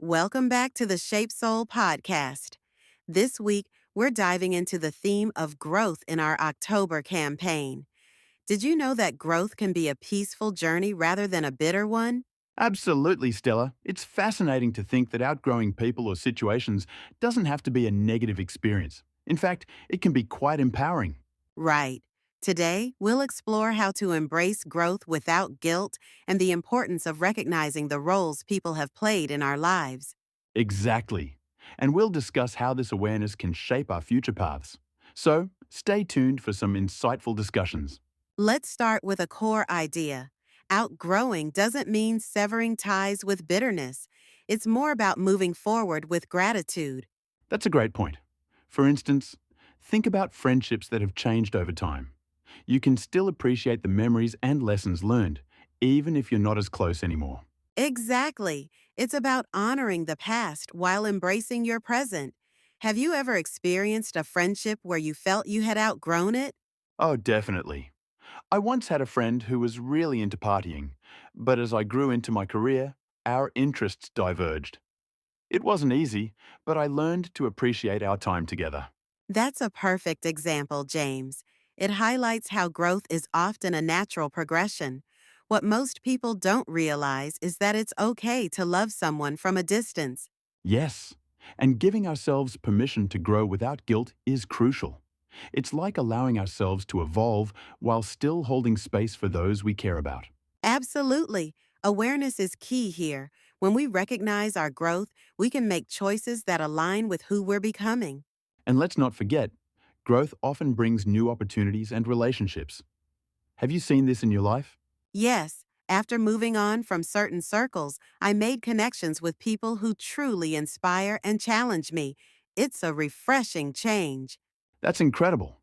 Welcome back to the Shape Soul podcast. This week, we're diving into the theme of growth in our October campaign. Did you know that growth can be a peaceful journey rather than a bitter one? Absolutely, Stella. It's fascinating to think that outgrowing people or situations doesn't have to be a negative experience. In fact, it can be quite empowering. Right. Today, we'll explore how to embrace growth without guilt and the importance of recognizing the roles people have played in our lives. Exactly. And we'll discuss how this awareness can shape our future paths. So, stay tuned for some insightful discussions. Let's start with a core idea. Outgrowing doesn't mean severing ties with bitterness. It's more about moving forward with gratitude. That's a great point. For instance, think about friendships that have changed over time. You can still appreciate the memories and lessons learned, even if you're not as close anymore. Exactly. It's about honoring the past while embracing your present. Have you ever experienced a friendship where you felt you had outgrown it? Oh, definitely. I once had a friend who was really into partying, but as I grew into my career, our interests diverged. It wasn't easy, but I learned to appreciate our time together. That's a perfect example, James. It highlights how growth is often a natural progression. What most people don't realize is that it's okay to love someone from a distance. Yes, and giving ourselves permission to grow without guilt is crucial. It's like allowing ourselves to evolve while still holding space for those we care about. Absolutely. Awareness is key here. When we recognize our growth, we can make choices that align with who we're becoming. And let's not forget, growth often brings new opportunities and relationships. Have you seen this in your life? Yes, after moving on from certain circles, I made connections with people who truly inspire and challenge me. It's a refreshing change. That's incredible.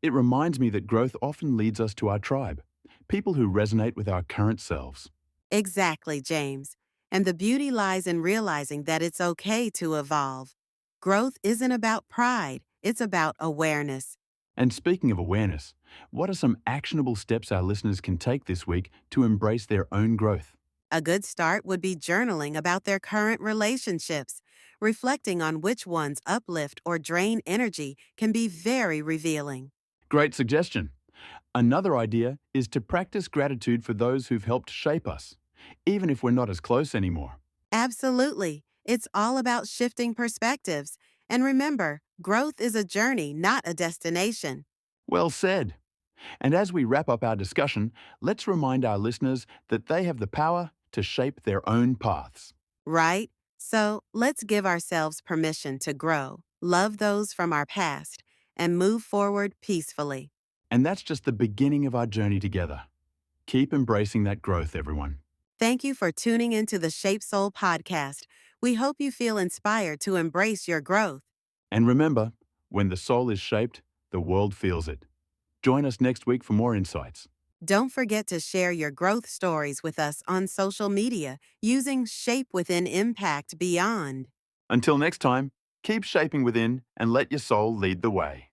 It reminds me that growth often leads us to our tribe, people who resonate with our current selves. Exactly, James. And the beauty lies in realizing that it's okay to evolve. Growth isn't about pride, it's about awareness. And speaking of awareness, what are some actionable steps our listeners can take this week to embrace their own growth? A good start would be journaling about their current relationships. Reflecting on which ones uplift or drain energy can be very revealing. Great suggestion. Another idea is to practice gratitude for those who've helped shape us, even if we're not as close anymore. Absolutely. It's all about shifting perspectives. And remember, growth is a journey, not a destination. Well said. And as we wrap up our discussion, let's remind our listeners that they have the power to shape their own paths. Right? So let's give ourselves permission to grow, love those from our past, and move forward peacefully. And that's just the beginning of our journey together. Keep embracing that growth, everyone. Thank you for tuning into the Shape Soul podcast. We hope you feel inspired to embrace your growth. And remember, when the soul is shaped, the world feels it. Join us next week for more insights. Don't forget to share your growth stories with us on social media using Shape Within Impact Beyond. Until next time, keep shaping within and let your soul lead the way.